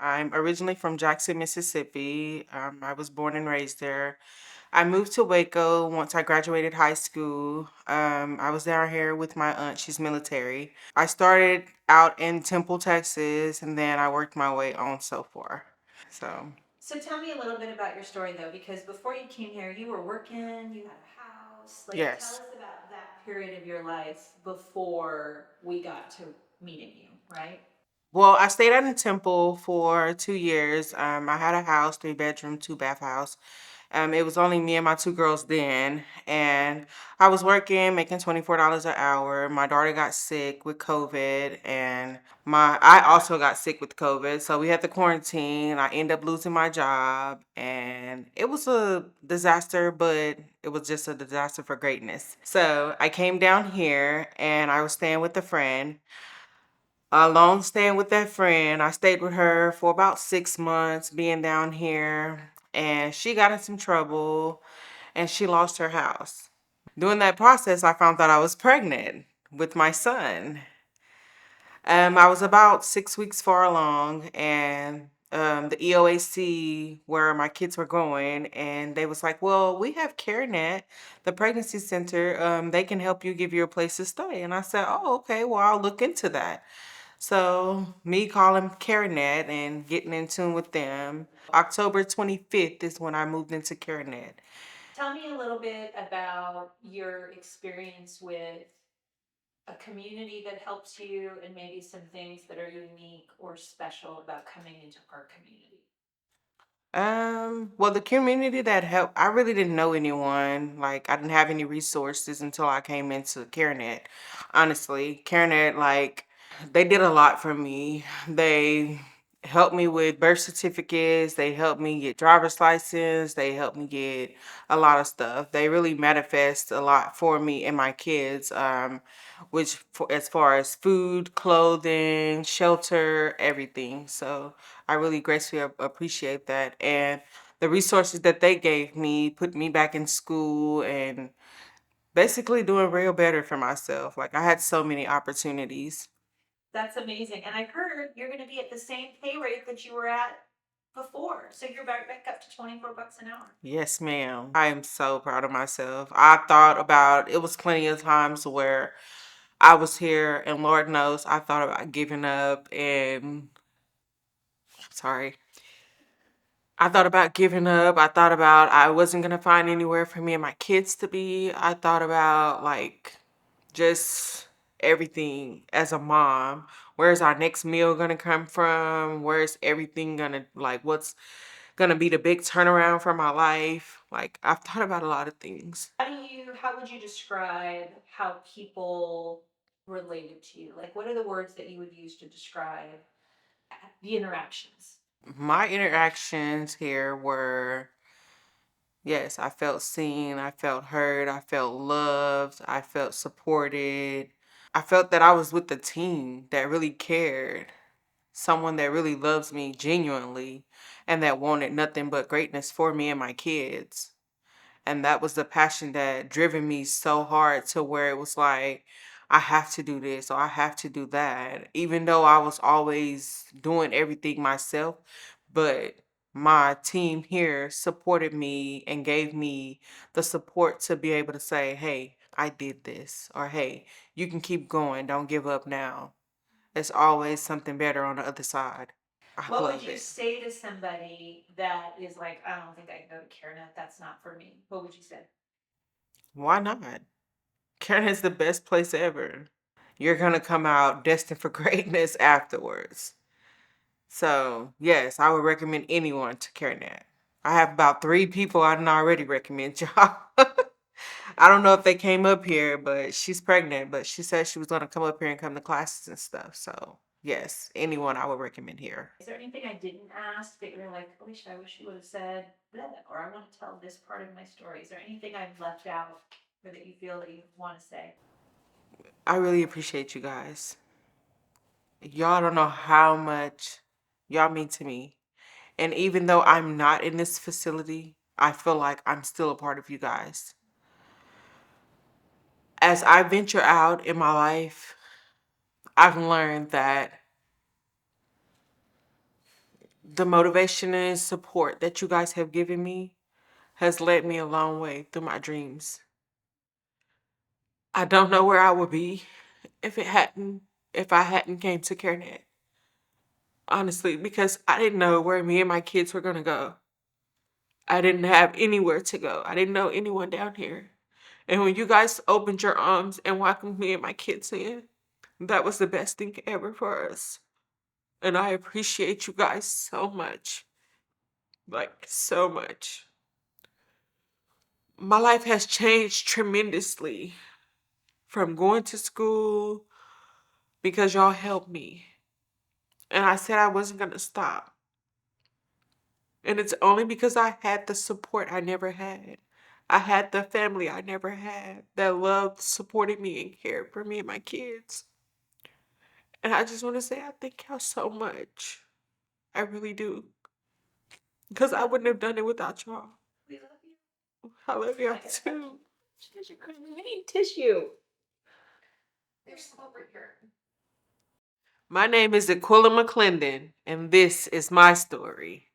I'm originally from Jackson, Mississippi. I was born and raised there. I moved to Waco once I graduated high school. I was down here with my aunt. She's military. I started out in Temple, Texas, and then I worked my way on so far. So, So tell me a little bit about your story though, because before you came here, you were working, you had a house. Like, tell yes. us about that period of your life before we got to meeting you, right? Well, I stayed at a temple for 2 years. I had a house, 3 bedroom, 2 bath house. It was only me and my two girls then, and I was working, making $24 an hour. My daughter got sick with COVID, and I also got sick with COVID. So we had the quarantine. I ended up losing my job, and it was a disaster, but it was just a disaster for greatness. So I came down here, and I was staying with a friend. Long staying with that friend. I stayed with her for about 6 months being down here, and she got in some trouble and she lost her house. During that process, I found out I was pregnant with my son. I was about 6 weeks far along, and the EOAC where my kids were going, and they was like, "Well, we have CareNet, the pregnancy center. They can help you, give you a place to stay." And I said, "Oh, okay. Well, I'll look into that." So me calling CareNet and getting in tune with them. October 25th is when I moved into CareNet. Tell me a little bit about your experience with a community that helps you and maybe some things that are unique or special about coming into our community. Well, the community that helped, I really didn't know anyone. Like, I didn't have any resources until I came into CareNet. Honestly, CareNet, like, they did a lot for me. They helped me with birth certificates. They helped me get driver's license. They helped me get a lot of stuff. They really manifest a lot for me and my kids. Which for as far as food, clothing, shelter, everything. So I really gracefully appreciate that. And the resources that they gave me put me back in school and basically doing real better for myself. Like I had so many opportunities. That's amazing. And I heard you're going to be at the same pay rate that you were at before. So you're back up to 24 bucks an hour. Yes, ma'am. I am so proud of myself. I thought about it was plenty of times where I was here and Lord knows I thought about giving up and sorry. I thought about giving up. I thought about I wasn't gonna find anywhere for me and my kids to be. I thought about like just everything as a mom. Where's our next meal gonna come from? Where's everything gonna like what's gonna be the big turnaround for my life? Like I've thought about a lot of things. How would you describe how people related to you? Like, what are the words that you would use to describe the interactions? My interactions here were yes, I felt seen, I felt heard, I felt loved, I felt supported. I felt that I was with a team that really cared, someone that really loves me genuinely, and that wanted nothing but greatness for me and my kids. And that was the passion that driven me so hard to where it was like, I have to do this or I have to do that. Even though I was always doing everything myself, but my team here supported me and gave me the support to be able to say, hey, I did this, or hey, you can keep going. Don't give up now. There's always something better on the other side. I What would love you it. say to somebody that is like, I don't think I can go to CareNet. That's not for me. What would you say? Why not? Karen is the best place ever. You're gonna come out destined for greatness afterwards. So yes, I would recommend anyone to CareNet. I have about 3 people I didn't already recommend y'all. I don't know if they came up here, but she's pregnant, but she said she was gonna come up here and come to classes and stuff. So yes, anyone I would recommend here. Is there anything I didn't ask that you're like, I wish you would have said that, or I want to tell this part of my story? Is there anything I've left out or that you feel that you want to say? I really appreciate you guys. Y'all don't know how much y'all mean to me. And even though I'm not in this facility, I feel like I'm still a part of you guys. As I venture out in my life, I've learned that The motivation and support that you guys have given me has led me a long way through my dreams. I don't know where I would be if I hadn't came to CareNet. Honestly, because I didn't know where me and my kids were gonna go. I didn't have anywhere to go. I didn't know anyone down here. And when you guys opened your arms and welcomed me and my kids in, that was the best thing ever for us. And I appreciate you guys so much. Like, so much. My life has changed tremendously from going to school because y'all helped me. And I said I wasn't going to stop. And it's only because I had the support I never had. I had the family I never had that loved supporting me and cared for me and my kids. And I just want to say I thank y'all so much. I really do. Because I wouldn't have done it without y'all. We love you. I love y'all too. We need tissue. There's some over here. My name is Equilla McClendon, and this is my story.